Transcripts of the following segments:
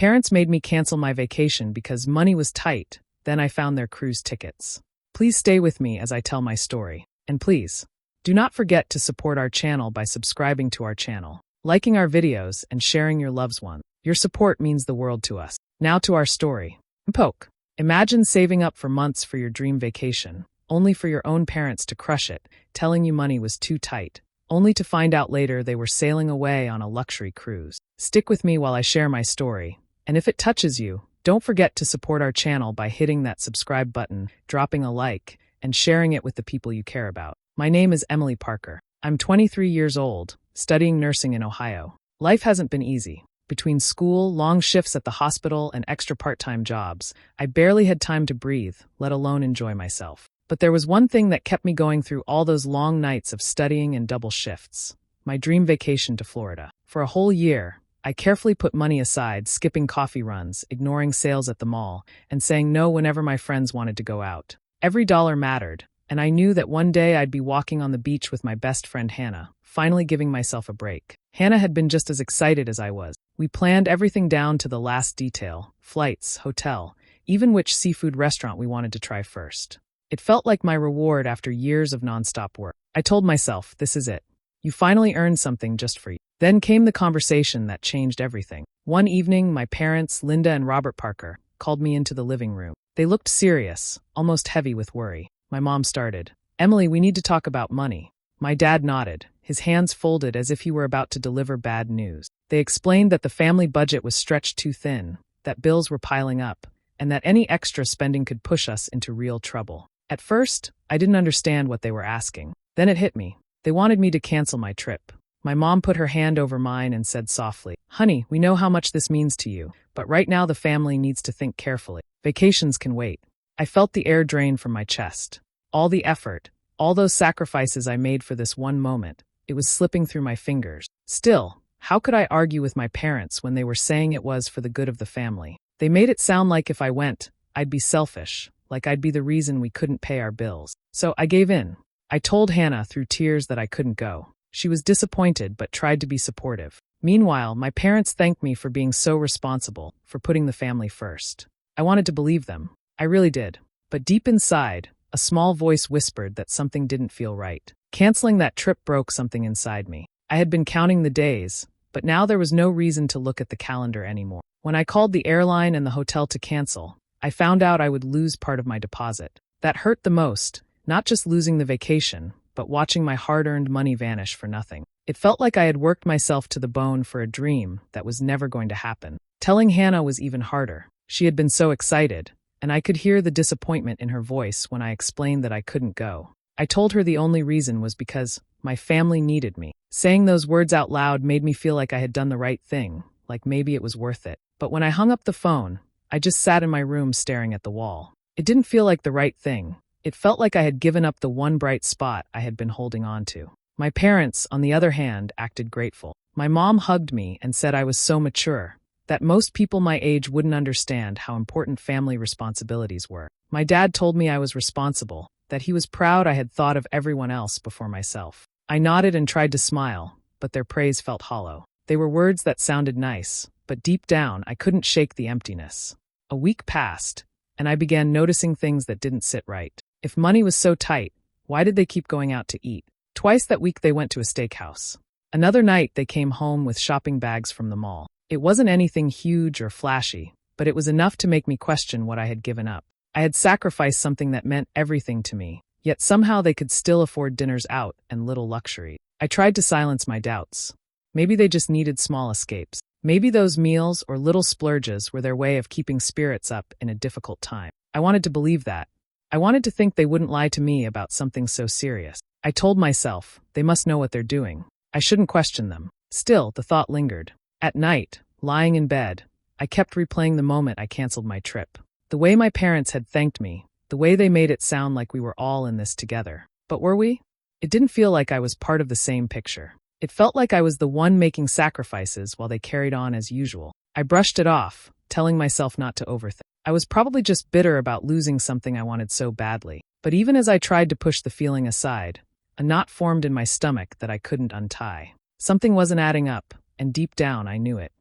parents made me cancel my vacation because money was tight. Then I found their cruise tickets. Please stay with me as I tell my story. And please, do not forget to support our channel by subscribing to our channel, liking our videos, and sharing your loved ones. Your support means the world to us. Now to our story. Poke. Imagine saving up for months for your dream vacation, only for your own parents to crush it, telling you money was too tight, only to find out later they were sailing away on a luxury cruise. Stick with me while I share my story, and if it touches you, don't forget to support our channel by hitting that subscribe button, dropping a like, and sharing it with the people you care about. My name is Emily Parker. I'm 23 years old, studying nursing in Ohio. Life hasn't been easy. Between school, long shifts at the hospital, and extra part-time jobs, I barely had time to breathe, let alone enjoy myself. But there was one thing that kept me going through all those long nights of studying and double shifts: my dream vacation to Florida. For a whole year, I carefully put money aside, skipping coffee runs, ignoring sales at the mall, and saying no whenever my friends wanted to go out. Every dollar mattered, and I knew that one day I'd be walking on the beach with my best friend Hannah, finally giving myself a break. Hannah had been just as excited as I was. We planned everything down to the last detail: flights, hotel, even which seafood restaurant we wanted to try first. It felt like my reward after years of nonstop work. I told myself, this is it. You finally earned something just for you. Then came the conversation that changed everything. One evening, my parents, Linda and Robert Parker, called me into the living room. They looked serious, almost heavy with worry. My mom started, "Emily, we need to talk about money." My dad nodded, his hands folded as if he were about to deliver bad news. They explained that the family budget was stretched too thin, that bills were piling up, and that any extra spending could push us into real trouble. At first, I didn't understand what they were asking. Then it hit me. They wanted me to cancel my trip. My mom put her hand over mine and said softly, "Honey, we know how much this means to you, but right now the family needs to think carefully. Vacations can wait." I felt the air drain from my chest. All the effort, all those sacrifices I made for this one moment, it was slipping through my fingers. Still, how could I argue with my parents when they were saying it was for the good of the family? They made it sound like if I went, I'd be selfish, like I'd be the reason we couldn't pay our bills. So I gave in. I told Hannah through tears that I couldn't go. She was disappointed but tried to be supportive. Meanwhile, my parents thanked me for being so responsible, for putting the family first. I wanted to believe them. I really did. But deep inside, a small voice whispered that something didn't feel right. Canceling that trip broke something inside me. I had been counting the days, but now there was no reason to look at the calendar anymore. When I called the airline and the hotel to cancel, I found out I would lose part of my deposit. That hurt the most, not just losing the vacation, but watching my hard-earned money vanish for nothing. It felt like I had worked myself to the bone for a dream that was never going to happen. Telling Hannah was even harder. She had been so excited, and I could hear the disappointment in her voice when I explained that I couldn't go. I told her the only reason was because my family needed me. Saying those words out loud made me feel like I had done the right thing, like maybe it was worth it. But when I hung up the phone, I just sat in my room staring at the wall. It didn't feel like the right thing. It felt like I had given up the one bright spot I had been holding on to. My parents, on the other hand, acted grateful. My mom hugged me and said I was so mature, that most people my age wouldn't understand how important family responsibilities were. My dad told me I was responsible, that he was proud I had thought of everyone else before myself. I nodded and tried to smile, but their praise felt hollow. They were words that sounded nice, but deep down I couldn't shake the emptiness. A week passed, and I began noticing things that didn't sit right. If money was so tight, why did they keep going out to eat? Twice that week they went to a steakhouse. Another night they came home with shopping bags from the mall. It wasn't anything huge or flashy, but it was enough to make me question what I had given up. I had sacrificed something that meant everything to me, yet somehow they could still afford dinners out and little luxury. I tried to silence my doubts. Maybe they just needed small escapes. Maybe those meals or little splurges were their way of keeping spirits up in a difficult time. I wanted to believe that. I wanted to think they wouldn't lie to me about something so serious. I told myself, they must know what they're doing. I shouldn't question them. Still, the thought lingered. At night, lying in bed, I kept replaying the moment I canceled my trip. The way my parents had thanked me, the way they made it sound like we were all in this together. But were we? It didn't feel like I was part of the same picture. It felt like I was the one making sacrifices while they carried on as usual. I brushed it off, telling myself not to overthink. I was probably just bitter about losing something I wanted so badly. But even as I tried to push the feeling aside, a knot formed in my stomach that I couldn't untie. Something wasn't adding up, and deep down I knew it.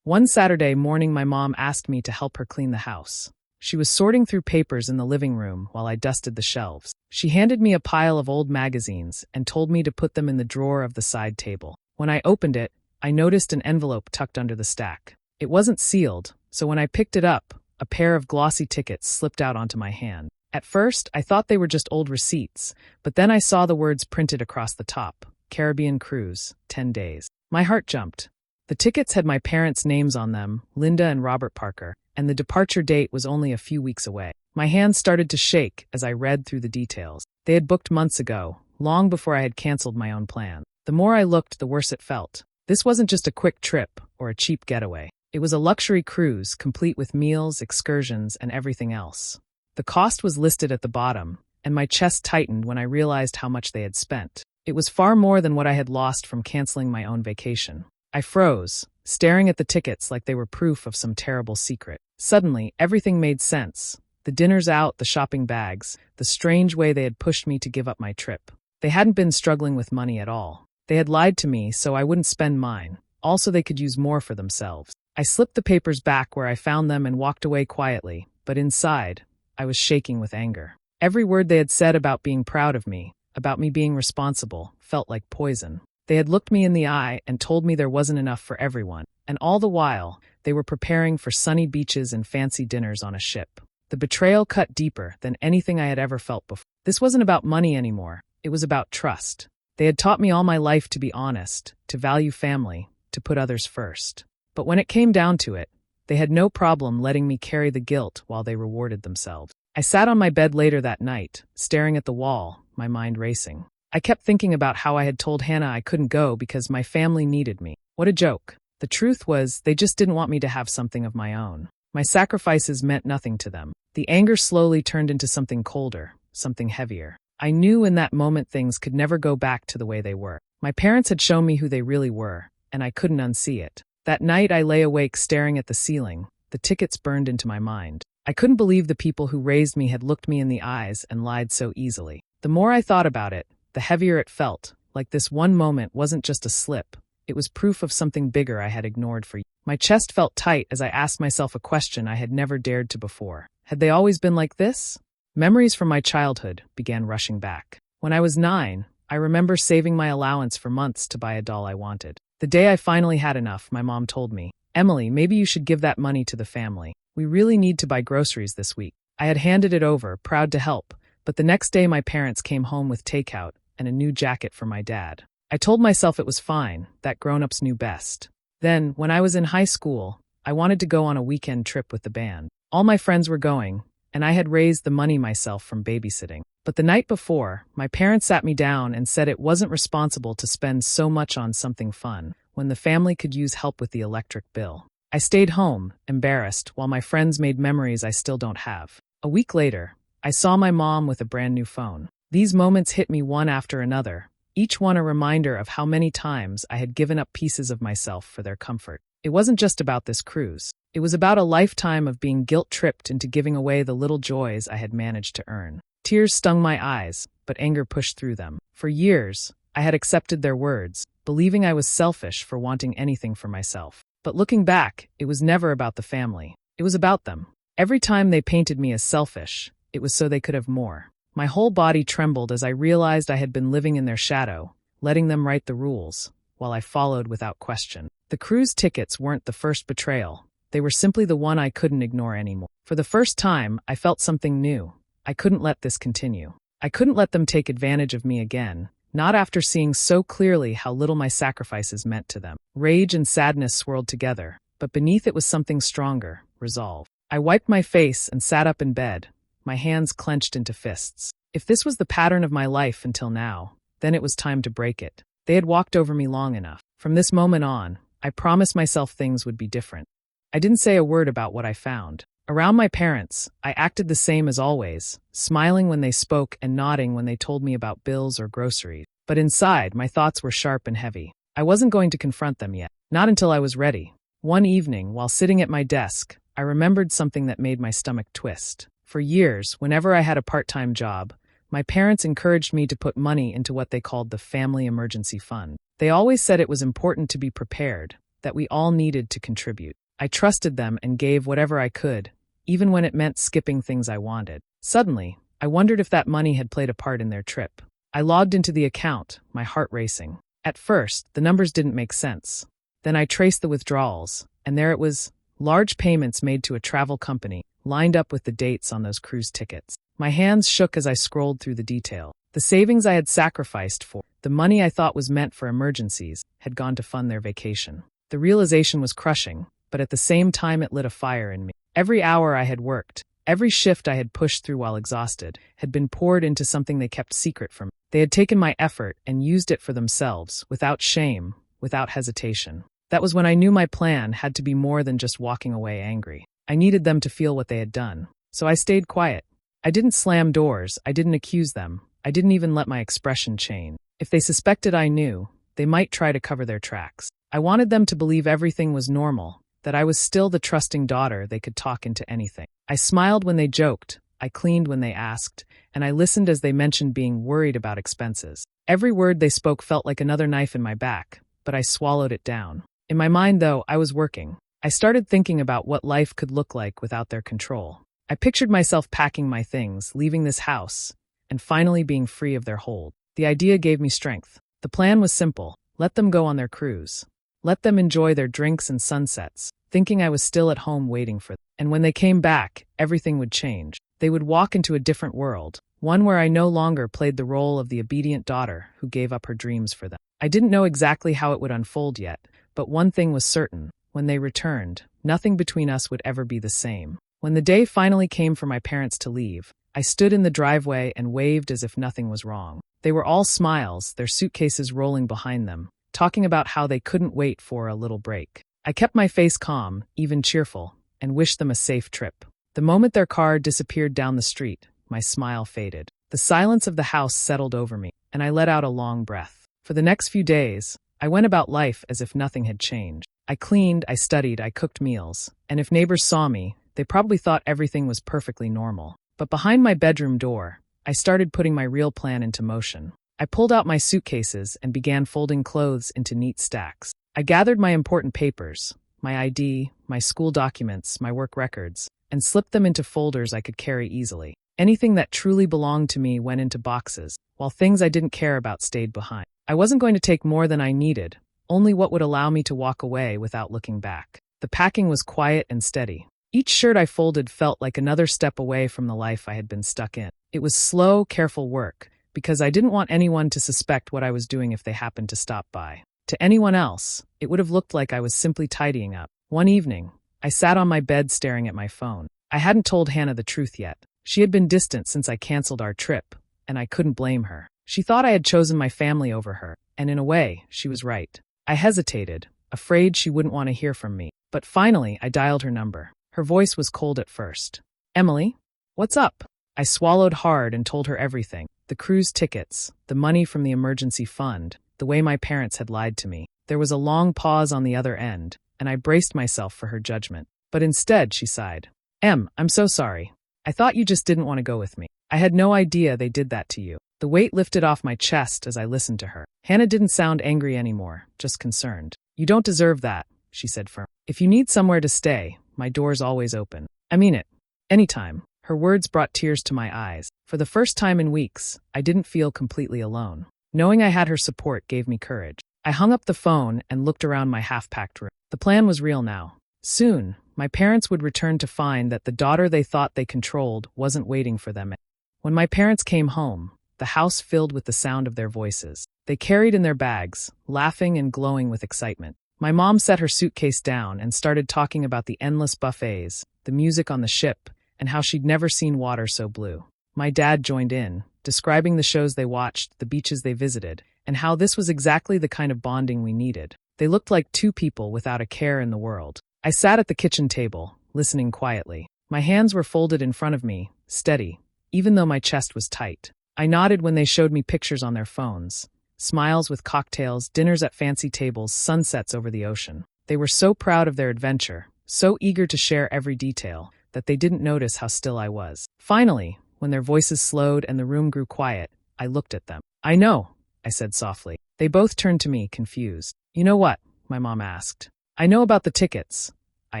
One Saturday morning, my mom asked me to help her clean the house. She was sorting through papers in the living room while I dusted the shelves. She handed me a pile of old magazines and told me to put them in the drawer of the side table. When I opened it, I noticed an envelope tucked under the stack. It wasn't sealed, so when I picked it up, a pair of glossy tickets slipped out onto my hand. At first, I thought they were just old receipts, but then I saw the words printed across the top: Caribbean Cruise, 10 days. My heart jumped. The tickets had my parents' names on them, Linda and Robert Parker, and the departure date was only a few weeks away. My hands started to shake as I read through the details. They had booked months ago, long before I had canceled my own plan. The more I looked, the worse it felt. This wasn't just a quick trip or a cheap getaway. It was a luxury cruise, complete with meals, excursions, and everything else. The cost was listed at the bottom, and my chest tightened when I realized how much they had spent. It was far more than what I had lost from canceling my own vacation. I froze, staring at the tickets like they were proof of some terrible secret. Suddenly, everything made sense. The dinners out, the shopping bags, the strange way they had pushed me to give up my trip. They hadn't been struggling with money at all. They had lied to me so I wouldn't spend mine. Also, they could use more for themselves. I slipped the papers back where I found them and walked away quietly, but inside, I was shaking with anger. Every word they had said about being proud of me, about me being responsible, felt like poison. They had looked me in the eye and told me there wasn't enough for everyone, and all the while, they were preparing for sunny beaches and fancy dinners on a ship. The betrayal cut deeper than anything I had ever felt before. This wasn't about money anymore. It was about trust. They had taught me all my life to be honest, to value family, to put others first. But when it came down to it, they had no problem letting me carry the guilt while they rewarded themselves. I sat on my bed later that night, staring at the wall, my mind racing. I kept thinking about how I had told Hannah I couldn't go because my family needed me. What a joke. The truth was, they just didn't want me to have something of my own. My sacrifices meant nothing to them. The anger slowly turned into something colder, something heavier. I knew in that moment things could never go back to the way they were. My parents had shown me who they really were, and I couldn't unsee it. That night I lay awake staring at the ceiling. The tickets burned into my mind. I couldn't believe the people who raised me had looked me in the eyes and lied so easily. The more I thought about it, the heavier it felt, like this one moment wasn't just a slip. It was proof of something bigger I had ignored for years. My chest felt tight as I asked myself a question I had never dared to before. Had they always been like this? Memories from my childhood began rushing back. When I was 9, I remember saving my allowance for months to buy a doll I wanted. The day I finally had enough, my mom told me, "Emily, maybe you should give that money to the family. We really need to buy groceries this week." I had handed it over, proud to help, but the next day my parents came home with takeout and a new jacket for my dad. I told myself it was fine, that grown-ups knew best. Then, when I was in high school, I wanted to go on a weekend trip with the band. All my friends were going, and I had raised the money myself from babysitting. But the night before, my parents sat me down and said it wasn't responsible to spend so much on something fun when the family could use help with the electric bill. I stayed home, embarrassed, while my friends made memories I still don't have. A week later, I saw my mom with a brand new phone. These moments hit me one after another, each one a reminder of how many times I had given up pieces of myself for their comfort. It wasn't just about this cruise. It was about a lifetime of being guilt-tripped into giving away the little joys I had managed to earn. Tears stung my eyes, but anger pushed through them. For years, I had accepted their words, believing I was selfish for wanting anything for myself. But looking back, it was never about the family. It was about them. Every time they painted me as selfish, it was so they could have more. My whole body trembled as I realized I had been living in their shadow, letting them write the rules, while I followed without question. The cruise tickets weren't the first betrayal. They were simply the one I couldn't ignore anymore. For the first time, I felt something new. I couldn't let this continue. I couldn't let them take advantage of me again, not after seeing so clearly how little my sacrifices meant to them. Rage and sadness swirled together, but beneath it was something stronger, resolve. I wiped my face and sat up in bed, my hands clenched into fists. If this was the pattern of my life until now, then it was time to break it. They had walked over me long enough. From this moment on, I promised myself things would be different. I didn't say a word about what I found. Around my parents, I acted the same as always, smiling when they spoke and nodding when they told me about bills or groceries. But inside, my thoughts were sharp and heavy. I wasn't going to confront them yet, not until I was ready. One evening, while sitting at my desk, I remembered something that made my stomach twist. For years, whenever I had a part-time job, my parents encouraged me to put money into what they called the Family Emergency Fund. They always said it was important to be prepared, that we all needed to contribute. I trusted them and gave whatever I could, even when it meant skipping things I wanted. Suddenly, I wondered if that money had played a part in their trip. I logged into the account, my heart racing. At first, the numbers didn't make sense. Then I traced the withdrawals, and there it was, large payments made to a travel company, lined up with the dates on those cruise tickets. My hands shook as I scrolled through the detail. The savings I had sacrificed for, the money I thought was meant for emergencies, had gone to fund their vacation. The realization was crushing, but at the same time it lit a fire in me. Every hour I had worked, every shift I had pushed through while exhausted, had been poured into something they kept secret from me. They had taken my effort and used it for themselves, without shame, without hesitation. That was when I knew my plan had to be more than just walking away angry. I needed them to feel what they had done. So I stayed quiet. I didn't slam doors, I didn't accuse them, I didn't even let my expression change. If they suspected I knew, they might try to cover their tracks. I wanted them to believe everything was normal, that I was still the trusting daughter they could talk into anything. I smiled when they joked, I cleaned when they asked, and I listened as they mentioned being worried about expenses. Every word they spoke felt like another knife in my back, but I swallowed it down. In my mind, though, I was working. I started thinking about what life could look like without their control. I pictured myself packing my things, leaving this house, and finally being free of their hold. The idea gave me strength. The plan was simple. Let them go on their cruise. Let them enjoy their drinks and sunsets, thinking I was still at home waiting for them. And when they came back, everything would change. They would walk into a different world, one where I no longer played the role of the obedient daughter who gave up her dreams for them. I didn't know exactly how it would unfold yet, but one thing was certain. When they returned, nothing between us would ever be the same. When the day finally came for my parents to leave, I stood in the driveway and waved as if nothing was wrong. They were all smiles, their suitcases rolling behind them, talking about how they couldn't wait for a little break. I kept my face calm, even cheerful, and wished them a safe trip. The moment their car disappeared down the street, my smile faded. The silence of the house settled over me, and I let out a long breath. For the next few days, I went about life as if nothing had changed. I cleaned, I studied, I cooked meals, and if neighbors saw me, they probably thought everything was perfectly normal. But behind my bedroom door, I started putting my real plan into motion. I pulled out my suitcases and began folding clothes into neat stacks. I gathered my important papers, my ID, my school documents, my work records, and slipped them into folders I could carry easily. Anything that truly belonged to me went into boxes, while things I didn't care about stayed behind. I wasn't going to take more than I needed, only what would allow me to walk away without looking back. The packing was quiet and steady. Each shirt I folded felt like another step away from the life I had been stuck in. It was slow, careful work, because I didn't want anyone to suspect what I was doing if they happened to stop by. To anyone else, it would have looked like I was simply tidying up. One evening, I sat on my bed staring at my phone. I hadn't told Hannah the truth yet. She had been distant since I canceled our trip, and I couldn't blame her. She thought I had chosen my family over her, and in a way, she was right. I hesitated, afraid she wouldn't want to hear from me. But finally, I dialed her number. Her voice was cold at first. "Emily? What's up?" I swallowed hard and told her everything. The cruise tickets, the money from the emergency fund, the way my parents had lied to me. There was a long pause on the other end, and I braced myself for her judgment. But instead, she sighed. I'm so sorry. I thought you just didn't want to go with me. I had no idea they did that to you." The weight lifted off my chest as I listened to her. Hannah didn't sound angry anymore, just concerned. "You don't deserve that," she said firmly. "If you need somewhere to stay, my door's always open. I mean it. Anytime." Her words brought tears to my eyes. For the first time in weeks, I didn't feel completely alone. Knowing I had her support gave me courage. I hung up the phone and looked around my half-packed room. The plan was real now. Soon, my parents would return to find that the daughter they thought they controlled wasn't waiting for them. When my parents came home, the house filled with the sound of their voices. They carried in their bags, laughing and glowing with excitement. My mom set her suitcase down and started talking about the endless buffets, the music on the ship, and how she'd never seen water so blue. My dad joined in, describing the shows they watched, the beaches they visited, and how this was exactly the kind of bonding we needed. They looked like two people without a care in the world. I sat at the kitchen table, listening quietly. My hands were folded in front of me, steady, even though my chest was tight. I nodded when they showed me pictures on their phones. Smiles with cocktails, dinners at fancy tables, sunsets over the ocean. They were so proud of their adventure, so eager to share every detail, that they didn't notice how still I was. Finally, when their voices slowed and the room grew quiet, I looked at them. "I know," I said softly. They both turned to me, confused. "You know what?" my mom asked. "I know about the tickets. I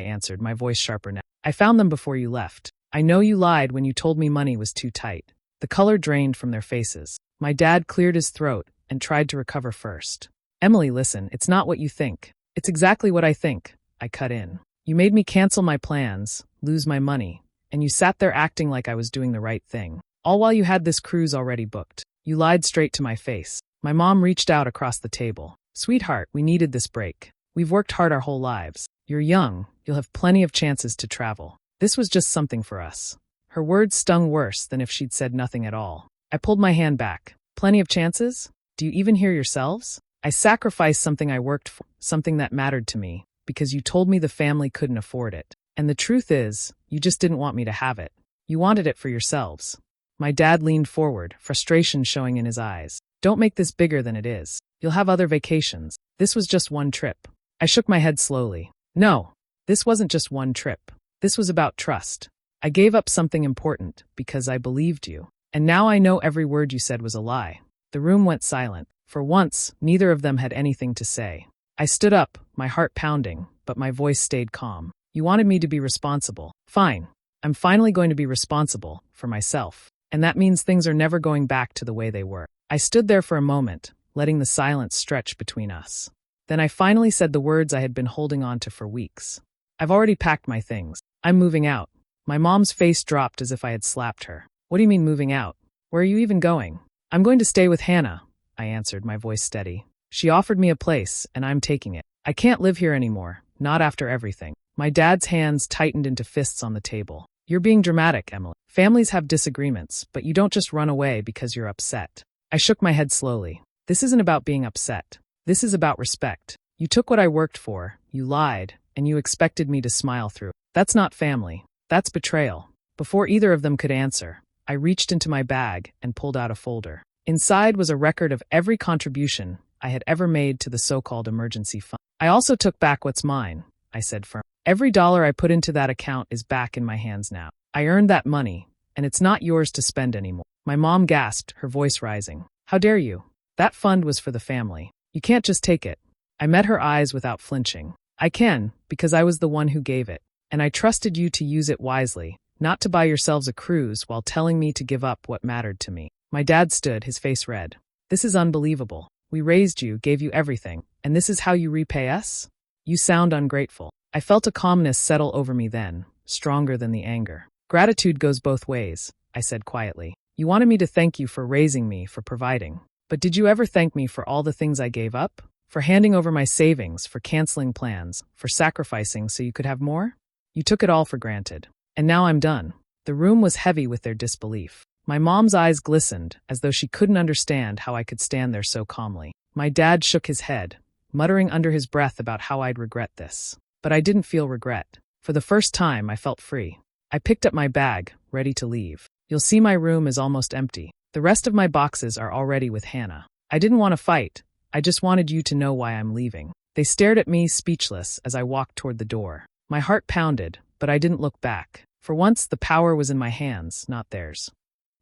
answered, my voice sharper now. I found them before you left. I know you lied when you told me money was too tight. The color drained from their faces. My dad cleared his throat and tried to recover first. Emily, listen, it's not what you think. It's exactly what I think, I cut in. You made me cancel my plans, lose my money, and you sat there acting like I was doing the right thing. All while you had this cruise already booked. You lied straight to my face. My mom reached out across the table. Sweetheart, we needed this break. We've worked hard our whole lives. You're young. You'll have plenty of chances to travel. This was just something for us. Her words stung worse than if she'd said nothing at all. I pulled my hand back. Plenty of chances? Do you even hear yourselves? I sacrificed something I worked for, something that mattered to me, because you told me the family couldn't afford it. And the truth is, you just didn't want me to have it. You wanted it for yourselves. My dad leaned forward, frustration showing in his eyes. Don't make this bigger than it is. You'll have other vacations. This was just one trip. I shook my head slowly. No, this wasn't just one trip. This was about trust. I gave up something important because I believed you. And now I know every word you said was a lie. The room went silent. For once, neither of them had anything to say. I stood up, my heart pounding, but my voice stayed calm. You wanted me to be responsible. Fine. I'm finally going to be responsible for myself. And that means things are never going back to the way they were. I stood there for a moment, letting the silence stretch between us. Then I finally said the words I had been holding on to for weeks. I've already packed my things. I'm moving out. My mom's face dropped as if I had slapped her. What do you mean moving out? Where are you even going? I'm going to stay with Hannah, I answered, my voice steady. She offered me a place, and I'm taking it. I can't live here anymore, not after everything. My dad's hands tightened into fists on the table. You're being dramatic, Emily. Families have disagreements, but you don't just run away because you're upset. I shook my head slowly. This isn't about being upset. This is about respect. You took what I worked for, you lied, and you expected me to smile through. That's not family. That's betrayal. Before either of them could answer, I reached into my bag and pulled out a folder. Inside was a record of every contribution I had ever made to the so-called emergency fund. I also took back what's mine, I said firmly. Every dollar I put into that account is back in my hands now. I earned that money, and it's not yours to spend anymore. My mom gasped, her voice rising. How dare you? That fund was for the family. You can't just take it. I met her eyes without flinching. I can, because I was the one who gave it. And I trusted you to use it wisely, not to buy yourselves a cruise while telling me to give up what mattered to me. My dad stood, his face red. This is unbelievable. We raised you, gave you everything, and this is how you repay us? You sound ungrateful. I felt a calmness settle over me then, stronger than the anger. Gratitude goes both ways, I said quietly. You wanted me to thank you for raising me, for providing. But did you ever thank me for all the things I gave up? For handing over my savings, for canceling plans, for sacrificing so you could have more? You took it all for granted. And now I'm done. The room was heavy with their disbelief. My mom's eyes glistened, as though she couldn't understand how I could stand there so calmly. My dad shook his head, muttering under his breath about how I'd regret this. But I didn't feel regret. For the first time, I felt free. I picked up my bag, ready to leave. You'll see my room is almost empty. The rest of my boxes are already with Hannah. I didn't want to fight. I just wanted you to know why I'm leaving. They stared at me, speechless, as I walked toward the door. My heart pounded, but I didn't look back. For once, the power was in my hands, not theirs.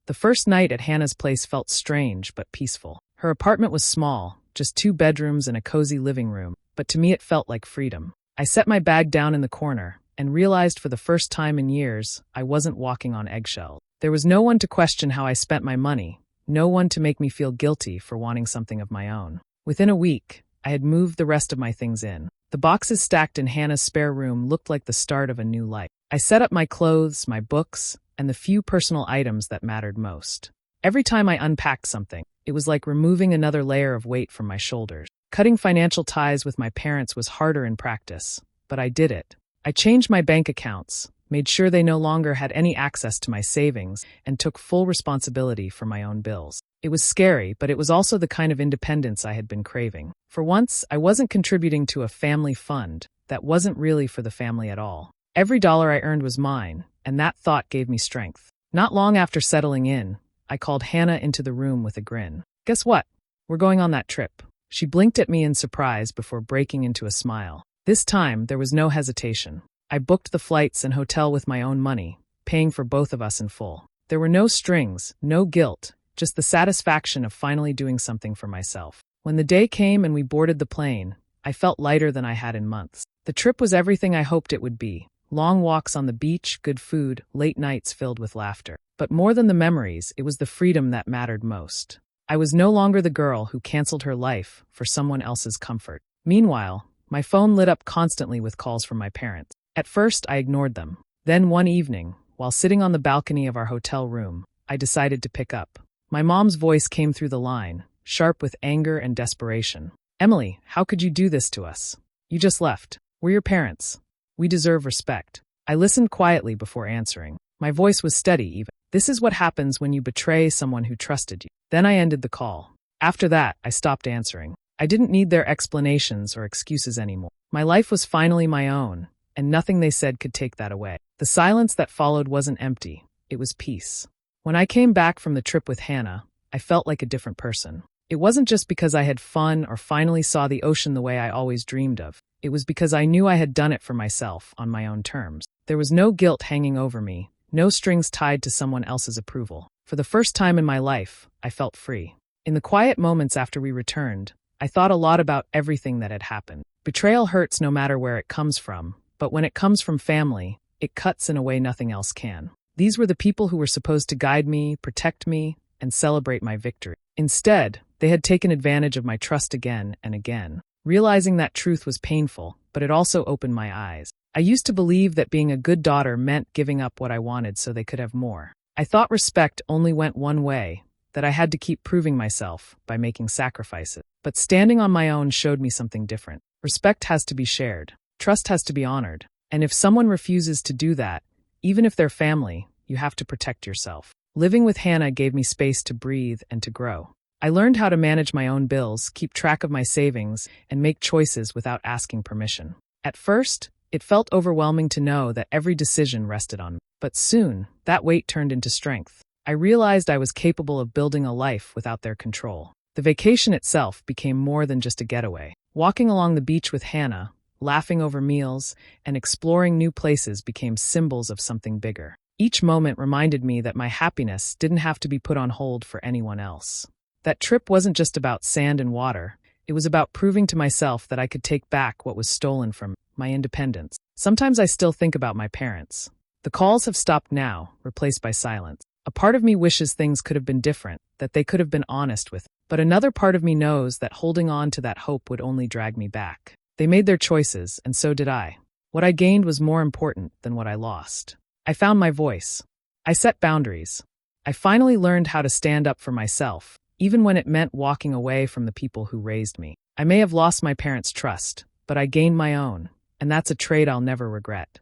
The first night at Hannah's place felt strange but peaceful. Her apartment was small, just 2 bedrooms and a cozy living room, but to me it felt like freedom. I set my bag down in the corner and realized for the first time in years I wasn't walking on eggshells. There was no one to question how I spent my money, no one to make me feel guilty for wanting something of my own. Within a week, I had moved the rest of my things in. The boxes stacked in Hannah's spare room looked like the start of a new life. I set up my clothes, my books, and the few personal items that mattered most. Every time I unpacked something, it was like removing another layer of weight from my shoulders. Cutting financial ties with my parents was harder in practice, but I did it. I changed my bank accounts, made sure they no longer had any access to my savings, and took full responsibility for my own bills. It was scary, but it was also the kind of independence I had been craving. For once, I wasn't contributing to a family fund that wasn't really for the family at all. Every dollar I earned was mine, and that thought gave me strength. Not long after settling in, I called Hannah into the room with a grin. Guess what? We're going on that trip. She blinked at me in surprise before breaking into a smile. This time, there was no hesitation. I booked the flights and hotel with my own money, paying for both of us in full. There were no strings, no guilt, just the satisfaction of finally doing something for myself. When the day came and we boarded the plane, I felt lighter than I had in months. The trip was everything I hoped it would be. Long walks on the beach, good food, late nights filled with laughter. But more than the memories, it was the freedom that mattered most. I was no longer the girl who canceled her life for someone else's comfort. Meanwhile, my phone lit up constantly with calls from my parents. At first, I ignored them. Then one evening, while sitting on the balcony of our hotel room, I decided to pick up. My mom's voice came through the line, sharp with anger and desperation. "Emily, how could you do this to us? You just left. We're your parents. We deserve respect." I listened quietly before answering. My voice was steady even. "This is what happens when you betray someone who trusted you." Then I ended the call. After that, I stopped answering. I didn't need their explanations or excuses anymore. My life was finally my own, and nothing they said could take that away. The silence that followed wasn't empty. It was peace. When I came back from the trip with Hannah, I felt like a different person. It wasn't just because I had fun or finally saw the ocean the way I always dreamed of. It was because I knew I had done it for myself on my own terms. There was no guilt hanging over me, no strings tied to someone else's approval. For the first time in my life, I felt free. In the quiet moments after we returned, I thought a lot about everything that had happened. Betrayal hurts no matter where it comes from, but when it comes from family, it cuts in a way nothing else can. These were the people who were supposed to guide me, protect me, and celebrate my victory. Instead, they had taken advantage of my trust again and again. Realizing that truth was painful, but it also opened my eyes. I used to believe that being a good daughter meant giving up what I wanted so they could have more. I thought respect only went one way, that I had to keep proving myself by making sacrifices. But standing on my own showed me something different. Respect has to be shared. Trust has to be honored. And if someone refuses to do that, even if they're family, you have to protect yourself. Living with Hannah gave me space to breathe and to grow. I learned how to manage my own bills, keep track of my savings, and make choices without asking permission. At first, it felt overwhelming to know that every decision rested on me. But soon, that weight turned into strength. I realized I was capable of building a life without their control. The vacation itself became more than just a getaway. Walking along the beach with Hannah, laughing over meals, and exploring new places became symbols of something bigger. Each moment reminded me that my happiness didn't have to be put on hold for anyone else. That trip wasn't just about sand and water. It was about proving to myself that I could take back what was stolen from me, my independence. Sometimes I still think about my parents. The calls have stopped now, replaced by silence. A part of me wishes things could have been different, that they could have been honest with me. But another part of me knows that holding on to that hope would only drag me back. They made their choices, and so did I. What I gained was more important than what I lost. I found my voice. I set boundaries. I finally learned how to stand up for myself, even when it meant walking away from the people who raised me. I may have lost my parents' trust, but I gained my own, and that's a trade I'll never regret.